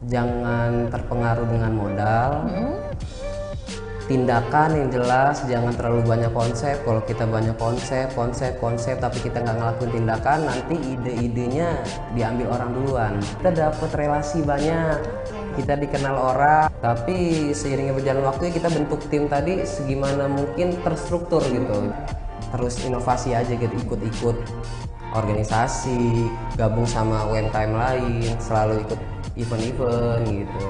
Jangan terpengaruh dengan modal. Tindakan yang jelas, jangan terlalu banyak konsep. Kalau kita banyak konsep tapi kita nggak ngelakuin tindakan, nanti ide-idenya diambil orang duluan. Kita dapat relasi banyak, kita dikenal orang, tapi seiringnya berjalan waktu kita bentuk tim tadi segimana mungkin terstruktur gitu. Terus inovasi aja gitu, ikut-ikut organisasi, gabung sama UMKM lain, selalu ikut event-event gitu.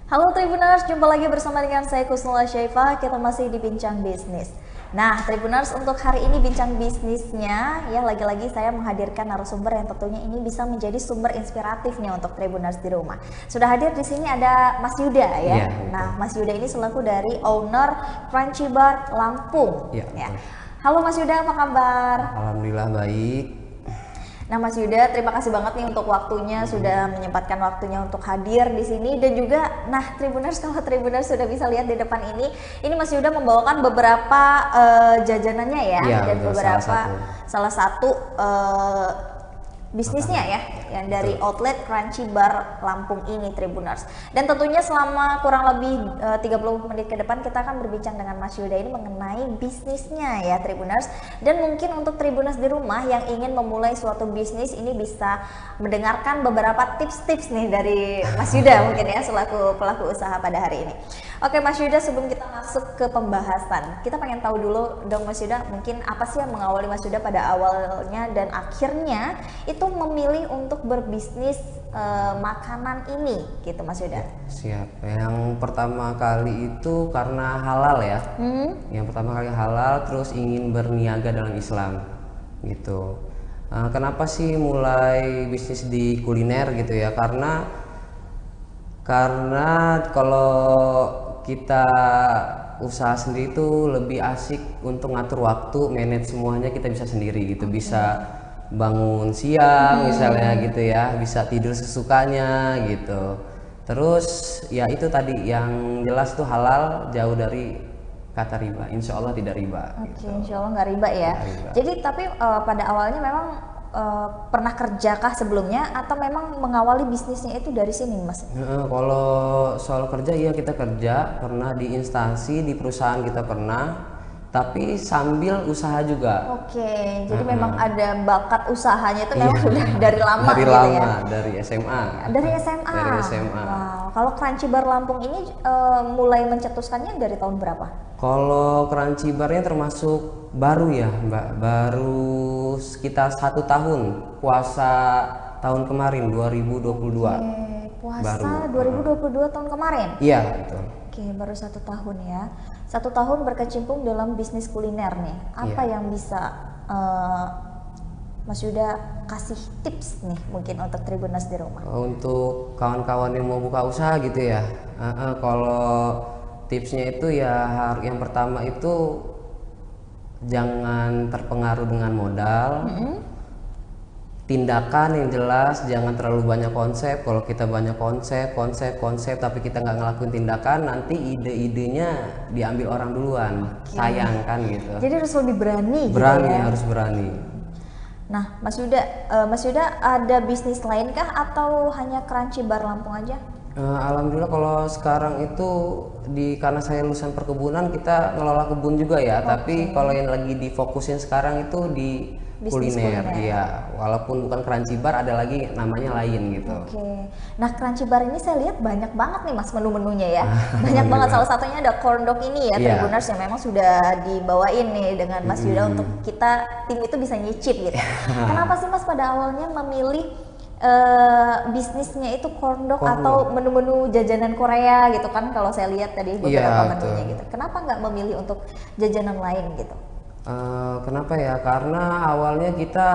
Halo Tribuners, jumpa lagi bersama dengan saya Kusnula Syaifah. Kita masih di Bincang Bisnis. Nah Tribuners, untuk hari ini Bincang Bisnisnya ya lagi-lagi saya menghadirkan narasumber yang tentunya ini bisa menjadi sumber inspiratif nih untuk Tribuners di rumah. Sudah hadir di sini ada Mas Yuda ya. Nah Mas Yuda ini selaku dari owner Crunchy Bar Lampung. Ya. Halo Mas Yuda, apa kabar? Alhamdulillah baik. Nah Mas Yuda, terima kasih banget nih untuk waktunya, sudah menyempatkan waktunya untuk hadir di sini. Dan juga, nah Tribuners, kalau Tribuners sudah bisa lihat di depan ini Mas Yuda membawakan beberapa jajanannya ya, dan beberapa salah satu bisnisnya ya, yang dari outlet Crunchy Bar Lampung ini Tribuners. Dan tentunya selama kurang lebih 30 menit ke depan kita akan berbincang dengan Mas Yuda ini mengenai bisnisnya ya Tribuners. Dan mungkin untuk Tribuners di rumah yang ingin memulai suatu bisnis ini bisa mendengarkan beberapa tips-tips nih dari Mas Yuda mungkin ya selaku pelaku usaha pada hari ini. Oke Mas Yuda, sebelum kita masuk ke pembahasan, kita pengen tahu dulu dong Mas Yuda, mungkin apa sih yang mengawali Mas Yuda pada awalnya dan akhirnya itu memilih untuk berbisnis makanan ini gitu Mas Yuda? Siap. Yang pertama kali itu karena halal ya. Yang pertama kali halal, terus ingin berniaga dalam Islam gitu. Kenapa sih mulai bisnis di kuliner gitu ya? Karena kalau kita usaha sendiri itu lebih asik untuk ngatur waktu, manage semuanya kita bisa sendiri gitu. Bisa bangun siang misalnya gitu ya, bisa tidur sesukanya gitu. Terus ya itu tadi yang jelas tuh halal, jauh dari kata riba, insya Allah tidak riba. Oke, insya Allah nggak riba ya. Riba. Jadi tapi pada awalnya memang pernah kerjakah sebelumnya atau memang mengawali bisnisnya itu dari sini Mas? Kalau soal kerja iya kita kerja, pernah di instansi, di perusahaan kita pernah, tapi sambil usaha juga. Oke, jadi memang ada bakat usahanya itu memang sudah dari lama dari gitu lama, ya? Dari SMA. Dari SMA? Dari SMA. Wow, kalau Crunchy Bar Lampung ini mulai mencetuskannya dari tahun berapa? Kalau Crunchy Barnya termasuk baru ya Mbak, baru sekitar 1 tahun, puasa tahun kemarin 2022. Puasa baru. 2022 tahun kemarin? Iya betul. Oke, baru 1 tahun ya. 1 tahun berkecimpung dalam bisnis kuliner nih. Apa yang bisa Mas Yuda kasih tips nih mungkin untuk Tribuners di rumah? Untuk kawan-kawan yang mau buka usaha gitu ya, kalau tipsnya itu ya yang pertama itu jangan terpengaruh dengan modal. Tindakan yang jelas, jangan terlalu banyak konsep. Kalau kita banyak konsep tapi kita nggak ngelakuin tindakan, nanti ide-idenya diambil orang duluan. Sayang kan gitu. Jadi harus lebih berani gitu ya? Harus berani. Nah Mas Yuda ada bisnis lainkah atau hanya Crunchy Bar Lampung aja? Alhamdulillah kalau sekarang itu karena saya lulusan perkebunan, kita ngelola kebun juga ya. Tapi kalau yang lagi difokusin sekarang itu di Bisnis kuliner. kuliner. Iya, walaupun bukan crunchy bar, ada lagi namanya lain gitu. Oke. Nah, Crunchy Bar ini saya lihat banyak banget nih Mas menu-menunya ya. Banyak banget, salah satunya ada corn dog ini ya, Iya. Tribuners, yang memang sudah dibawain nih dengan Mas Yuda untuk kita tim itu bisa nyicip gitu. Kenapa sih Mas pada awalnya memilih bisnisnya itu corn dog Corn atau menu-menu jajanan Korea gitu kan, kalau saya lihat tadi beberapa Iya, menunya betul. gitu. Kenapa nggak memilih untuk jajanan lain gitu? Kenapa ya? Karena awalnya kita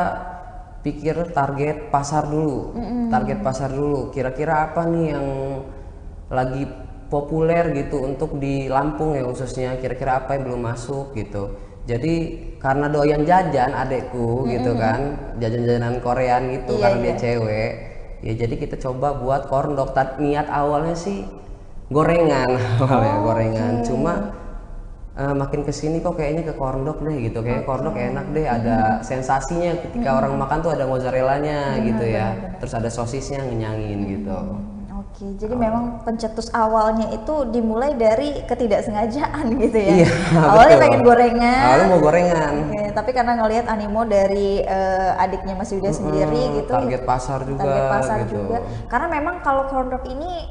pikir target pasar dulu. Target pasar dulu. Kira-kira apa nih yang lagi populer gitu untuk di Lampung ya khususnya. Kira-kira apa yang belum masuk gitu. Jadi karena doyan jajan adekku gitu kan, jajan-jajanan Korean gitu, Iya, karena dia iya. cewek. Ya jadi kita coba buat corn dog. Niat awalnya sih gorengan, awalnya gorengan. Cuma makin kesini kok kayaknya ke corn dog deh gitu, kayak corn dog enak deh, ada sensasinya ketika orang makan tuh, ada mozzarellanya gitu ya, terus ada sosisnya ngenyangin gitu. Oke, jadi memang pencetus awalnya itu dimulai dari ketidaksengajaan gitu ya. Iya, Awalnya betul. pengen gorengan. Awalnya mau gorengan. Oke, tapi karena ngelihat animo dari adiknya Mas Yuda sendiri gitu, Target pasar juga target pasar gitu. juga. Karena memang kalau corn dog ini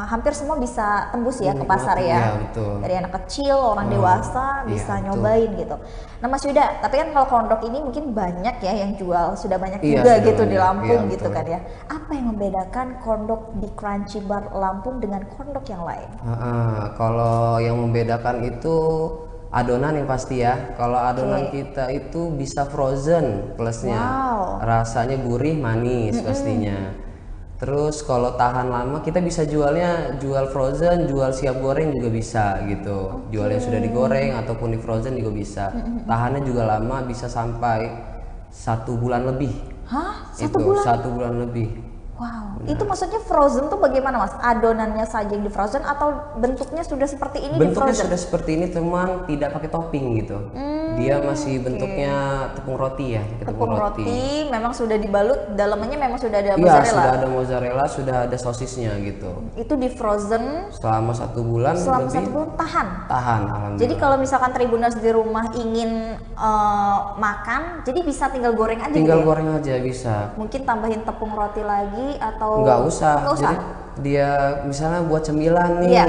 hampir semua bisa tembus ya ke pasar ya. Iya, betul. Dari anak kecil, orang dewasa bisa betul. nyobain gitu. Nah Mas Yuda, tapi kan kalau corn dog ini mungkin banyak ya yang jual, sudah banyak Iya, juga sudah gitu di banyak. Lampung Iya, gitu betul. kan ya. Apa yang membedakan corn dog di Crunchy Bar Lampung dengan corn dog yang lain? Kalau yang membedakan itu adonan yang pasti ya. Kalau adonan kita itu bisa frozen plusnya. Wow. Rasanya gurih, manis pastinya. Terus kalau tahan lama kita bisa jual frozen, jual siap goreng juga bisa gitu. Jual yang sudah digoreng ataupun di frozen juga bisa. Tahannya juga lama, bisa sampai 1 bulan lebih. Hah? Itu 1 bulan lebih. Wow, itu maksudnya frozen tuh bagaimana Mas? Adonannya saja yang di frozen atau bentuknya sudah seperti ini di Bentuknya frozen? sudah seperti ini, cuman tidak pakai topping gitu. Dia masih bentuknya tepung roti ya, pakai Tepung roti memang sudah dibalut, dalamnya memang sudah ada Iya, mozzarella. sudah ada mozzarella, sudah ada sosisnya gitu. Itu di frozen Selama 1 bulan selama lebih 1 bulan tahan. tahan, alhamdulillah. Jadi kalau misalkan Tribuners di rumah ingin makan, jadi bisa tinggal goreng aja tinggal gitu ya? goreng aja bisa. Mungkin tambahin tepung roti lagi atau Nggak usah. Nggak usah. Jadi dia misalnya buat cemilan nih, Iya.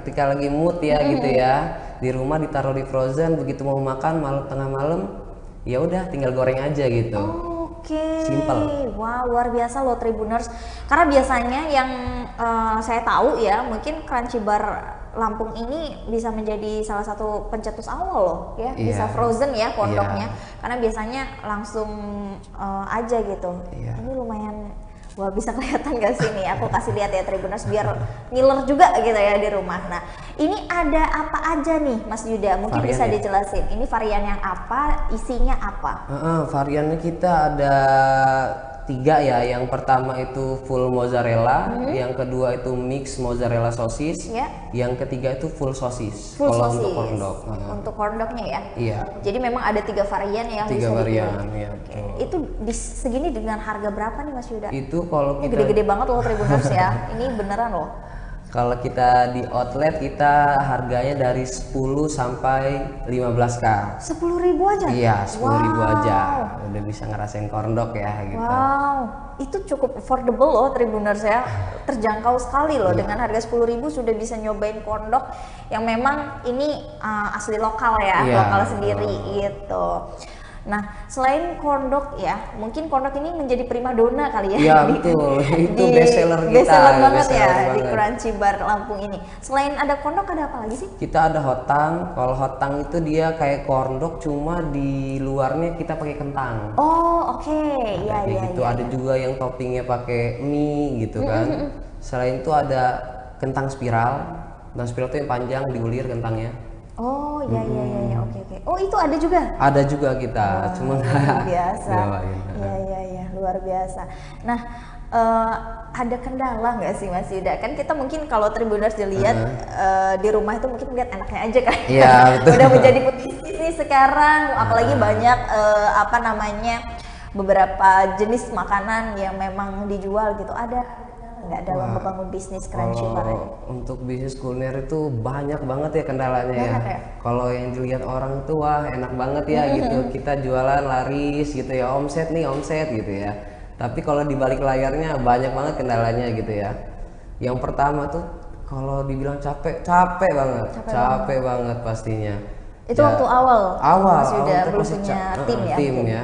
ketika lagi mood ya gitu ya, di rumah ditaruh di frozen, begitu mau makan tengah malam, ya udah tinggal goreng aja gitu. Oke, Simple. wah luar biasa loh Tribuners. Karena biasanya yang saya tahu ya, mungkin Crunchy Bar Lampung ini bisa menjadi salah satu pencetus awal loh ya, Iya. bisa frozen ya corn Iya. dog-nya. Karena biasanya langsung aja gitu. Iya. Ini lumayan, wah bisa kelihatan gak sih nih? Aku kasih lihat ya Tribuners biar ngiler juga gitu ya di rumah. Nah, ini ada apa aja nih Mas Yuda? Mungkin Varian bisa ya? dijelasin. Ini varian yang apa? Isinya apa? Variannya kita ada 3 ya. Yang pertama itu full mozzarella, yang kedua itu mix mozzarella sosis, Ya. yang ketiga itu full sosis. Full Kalau sosis untuk corn dog. untuk corn dognya ya. Iya, Jadi memang ada 3 varian yang 3 bisa varian dipilih. ya. Oke. Itu segini dengan harga berapa nih Mas Yuda? Itu kalau Ini kita gede-gede banget loh Tribuners ya. Ini beneran loh. Kalau kita di outlet kita harganya dari 10 sampai 15K. 10.000 aja? Iya, 10.000 Wow. aja. Udah bisa ngerasain corn dog ya gitu. Wow, itu cukup affordable loh Tribuners ya. Terjangkau sekali loh, Iya. dengan harga 10.000 sudah bisa nyobain corn dog yang memang ini asli lokal ya, Iya, lokal sendiri gitu. Nah, selain corn dog ya, mungkin corn dog ini menjadi primadona kali ya. Iya, betul. Itu di- best seller kita. Best-seller banget best ya seller di banget. Crunchy Bar Lampung ini. Selain ada corn dog ada apa lagi sih? Kita ada hotang. Kalau hotang itu dia kayak corn dog, cuma di luarnya kita pakai kentang. Oh, oke. Kayak Iya, iya, gitu. iya. Ada juga yang toppingnya pakai mie gitu kan. Selain itu ada kentang spiral. Kentang spiral itu yang panjang, diulir kentangnya. Oh, iya, iya, iya, iya. Oke, oke. Oh, itu ada juga? Ada juga kita, cuma Luar biasa. bawain. Iya, iya, iya, luar biasa. Nah, ada kendala nggak sih Mas Yuda? Kan kita mungkin kalau Tribuners dilihat di rumah itu mungkin lihat enaknya aja kan. Iya, betul. Udah menjadi pebisnis nih sekarang, apalagi banyak apa namanya beberapa jenis makanan yang memang dijual gitu. Ada kendala nggak dalam membangun bisnis Crunchy Bar ini? Untuk bisnis kuliner itu banyak banget ya kendalanya Banyak ya. ya? Kalau yang dilihat orang tuh wah enak banget ya gitu. Kita jualan laris gitu ya, omset gitu ya. Tapi kalau di balik layarnya banyak banget kendalanya gitu ya. Yang pertama tuh kalau dibilang capek banget. Capek banget pastinya. Itu waktu awal Mas Yuda awal belum pasti punya tim ya? tim ya.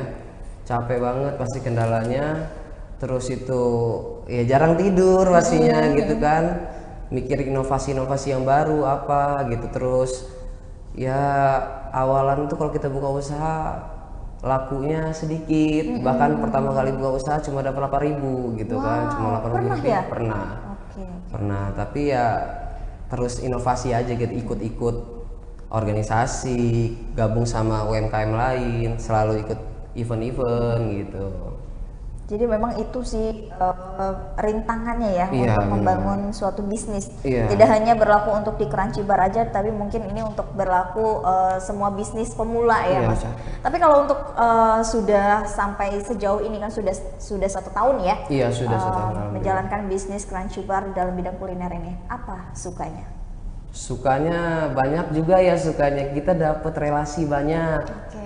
Capek banget pasti kendalanya. Terus itu ya jarang tidur pastinya gitu kan, mikir inovasi-inovasi yang baru apa gitu. Terus ya awalan tuh kalau kita buka usaha lakunya sedikit, bahkan pertama kali buka usaha cuma dapat 8.000 gitu kan, cuma 8.000 pernah lebih. ya? Oke. Pernah, tapi ya terus inovasi aja gitu, ikut-ikut organisasi, gabung sama UMKM lain, selalu ikut event-event gitu. Jadi memang itu sih rintangannya ya Iya, untuk membangun suatu bisnis. Iya. Tidak hanya berlaku untuk di Crunchy Bar aja, tapi mungkin ini untuk berlaku semua bisnis pemula ya, Iya, Mas. Tapi kalau untuk sudah sampai sejauh ini kan sudah 1 tahun ya. Iya, sudah 1 tahun. Menjalankan bisnis Crunchy Bar dalam bidang kuliner ini. Apa sukanya? Sukanya banyak juga ya, kita dapat relasi banyak.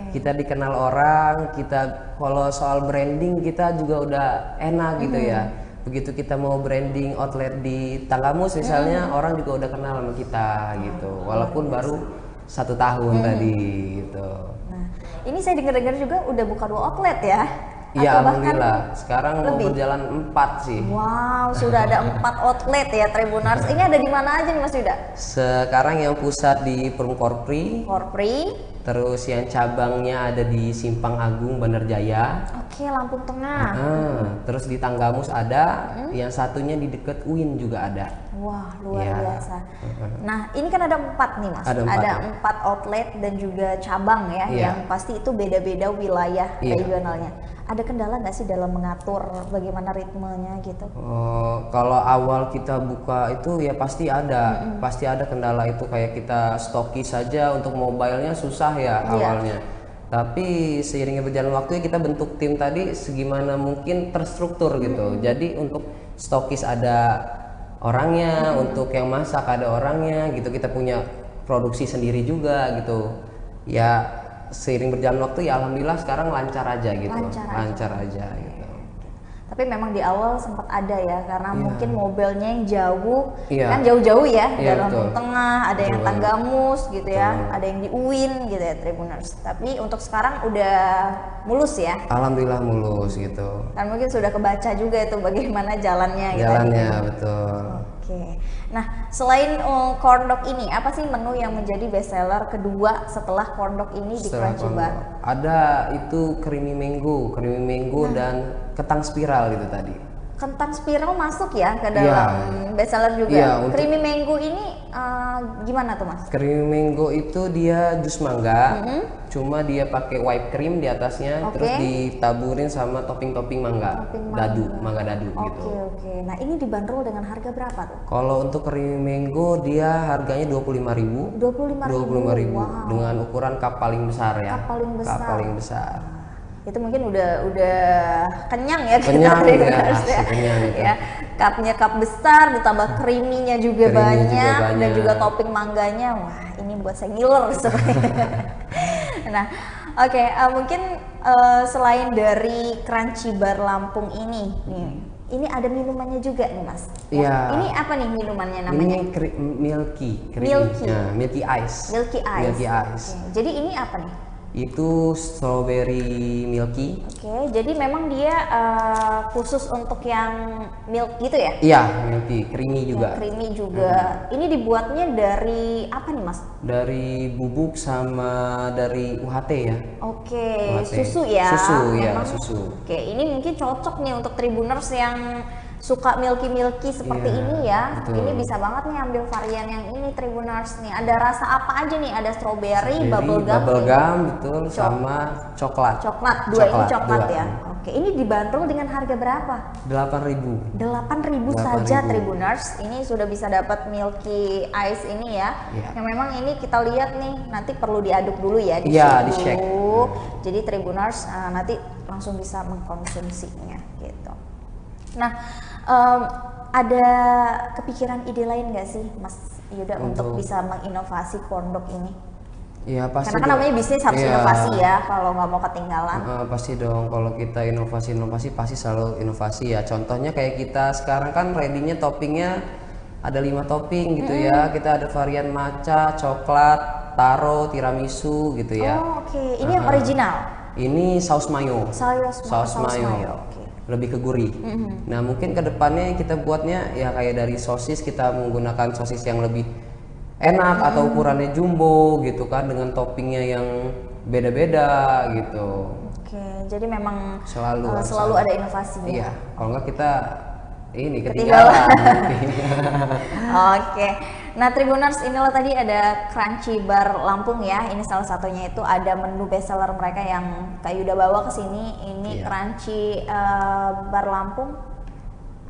Kita dikenal orang, kita kalau soal branding kita juga udah enak gitu ya. Begitu kita mau branding outlet di Tanggamus misalnya, orang juga udah kenal sama kita gitu, walaupun baru 1 tahun tadi gitu. Nah, ini saya dengar-dengar juga udah buka 2 outlet ya? Iya, Atau bahkan alhamdulillah. Sekarang mau lebih? berjalan 4 sih. Wow, sudah ada 4 outlet ya Tribuners. Ini ada di mana aja nih Mas Yuda? Sekarang yang pusat di Perum Korpri, Korpri. terus yang cabangnya ada di Simpang Agung, Bandar Jaya. Oke, Lampung Tengah. Terus di Tanggamus ada, yang satunya di dekat UIN juga ada. Wah, luar Iya. biasa. Nah, ini kan ada 4 nih Mas. Ada 4, ya. 4 outlet dan juga cabang ya, Iya. yang pasti itu beda-beda wilayah Iya. regionalnya. Ada kendala nggak sih dalam mengatur bagaimana ritmenya gitu? Kalau awal kita buka itu ya pasti ada kendala itu, kayak kita stokis saja untuk mobilenya susah ya awalnya. Tapi seiringnya berjalan waktu ya kita bentuk tim tadi segimana mungkin terstruktur gitu. Jadi untuk stokis ada orangnya, untuk yang masak ada orangnya gitu. Kita punya produksi sendiri juga gitu. Ya seiring berjalan waktu ya alhamdulillah sekarang lancar aja gitu. Lancar aja gitu. Tapi memang di awal sempat ada ya, karena mungkin mobilnya yang jauh, Iya. kan jauh-jauh ya, Iya, dalam betul. tengah, ada yang Betul. Tanggamus gitu ya, ada yang di UIN gitu ya Tribuners. Tapi untuk sekarang udah mulus ya, Alhamdulillah mulus gitu. kan mungkin sudah kebaca juga itu bagaimana jalannya gitu. Jalannya betul. Oke, nah selain corn dog ini, apa sih menu yang menjadi best seller kedua setelah corn dog ini di Setelah Crunchy Kongo. Bar? Ada itu creamy mango dan ketang spiral itu tadi. Kentang spiral masuk ya ke dalam best seller juga. Iya, untuk- Creamy mango ini gimana tuh Mas? Creamy mango itu dia jus mangga, cuma dia pakai whipped cream di atasnya, Oke. terus ditaburin sama topping-topping mangga, mangga dadu gitu. Oke. Nah ini dibanderol dengan harga berapa tuh? Kalau untuk creamy mango dia harganya 25.000. 25.000. Wow. Dengan ukuran cup paling besar ya. Cup paling besar. Cup paling besar. Itu mungkin udah kenyang ya Kenyang kita ya, Tribuners asli kenyang itu. ya. Cupnya cup besar ditambah creamy-nya juga Creamy juga banyak dan banyak. juga topping mangganya. Wah, ini buat saya ngiler sebenarnya. Nah, oke, mungkin selain dari Crunchy Bar Lampung ini nih, ini ada minumannya juga nih Mas. Iya. Ini apa nih minumannya namanya? Ini milky, Milky. Nah, milky ice. Milky Ice. Milky ice. Oke, jadi ini apa nih? Itu strawberry milky. Oke, jadi memang dia khusus untuk yang milk gitu ya? Iya, milky, creamy juga. Yang creamy juga. Ini dibuatnya dari apa nih Mas? Dari bubuk sama dari UHT ya. Oke, UHT. susu ya. Susu ya, Memang- susu. Oke, ini mungkin cocok nih untuk Tribuners yang suka milky seperti Iya, ini ya. betul. Ini bisa banget nih ambil varian yang ini Tribuners nih. Ada rasa apa aja nih? Ada strawberry, bubblegum, betul, sama coklat. coklat. Dua ini coklat dua. ya. Oke, ini dibanderol dengan harga berapa? 8.000. 8.000 saja Tribuners. Ini sudah bisa dapat Milky Ice ini ya. Iya. Yang memang ini kita lihat nih, nanti perlu diaduk dulu ya, Iya, di-shake di-shake. dulu. Jadi Tribuners nanti langsung bisa mengkonsumsinya gitu. Nah, ada kepikiran ide lain nggak sih Mas Yuda untuk bisa menginovasi corndog ini? Ya pasti. Karena kan namanya bisnis harus inovasi ya, kalau nggak mau ketinggalan. Pasti dong, kalau kita inovasi pasti selalu inovasi ya. Contohnya kayak kita sekarang kan ready-nya toppingnya ada 5 topping gitu ya. Kita ada varian matcha, coklat, taro, tiramisu gitu ya. Oh, oke. Ini yang original. Ini saus mayo. Saus mayo. Okay. Lebih ke gurih. Nah, mungkin kedepannya kita buatnya ya kayak dari sosis, kita menggunakan sosis yang lebih enak atau ukurannya jumbo gitu kan, dengan toppingnya yang beda-beda gitu. Oke, jadi memang selalu ada inovasi. Iya, kalau nggak kita ini ketinggalan. Oke. Nah, Tribuners, inilah tadi ada Crunchy Bar Lampung ya. Ini salah satunya itu ada menu bestseller mereka yang Kak Yuda bawa ke sini. Ini Crunchy Bar Lampung.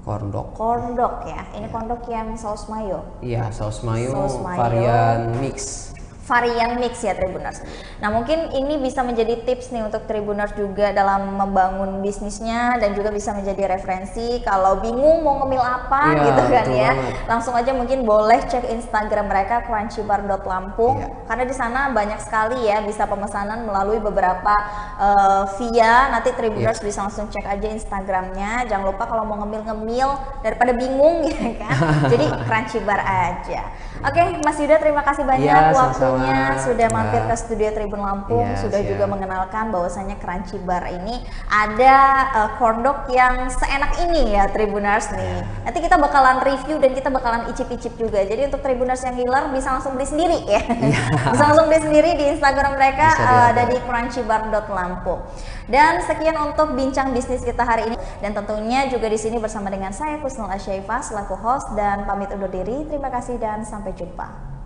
Corndog ya. Ini corndog yang saus mayo. Iya, saus mayo. Varian mix ya Tribuners. Nah, mungkin ini bisa menjadi tips nih untuk Tribuners juga dalam membangun bisnisnya, dan juga bisa menjadi referensi kalau bingung mau ngemil apa gitu kan ya. Langsung aja mungkin boleh cek Instagram mereka crunchybar.lampung karena di sana banyak sekali ya bisa pemesanan melalui beberapa via. Nanti Tribuners bisa langsung cek aja Instagramnya. Jangan lupa kalau mau ngemil-ngemil daripada bingung gitu kan. Jadi Crunchy Bar aja. Oke, Mas Yuda, terima kasih banyak waktunya sudah mampir ke studio Tribun Lampung, sudah juga mengenalkan bahwasanya Crunchy Bar ini ada corndog yang seenak ini ya Tribuners nih. Nanti kita bakalan review dan kita bakalan icip-icip juga. Jadi untuk Tribuners yang ngiler bisa langsung beli sendiri ya. Bisa langsung beli sendiri di Instagram mereka, ada di crunchybar.lampung. Dan sekian untuk bincang bisnis kita hari ini, dan tentunya juga di sini bersama dengan saya Kusnul Asyaifah selaku host, dan pamit undur diri. Terima kasih dan sampai jumpa.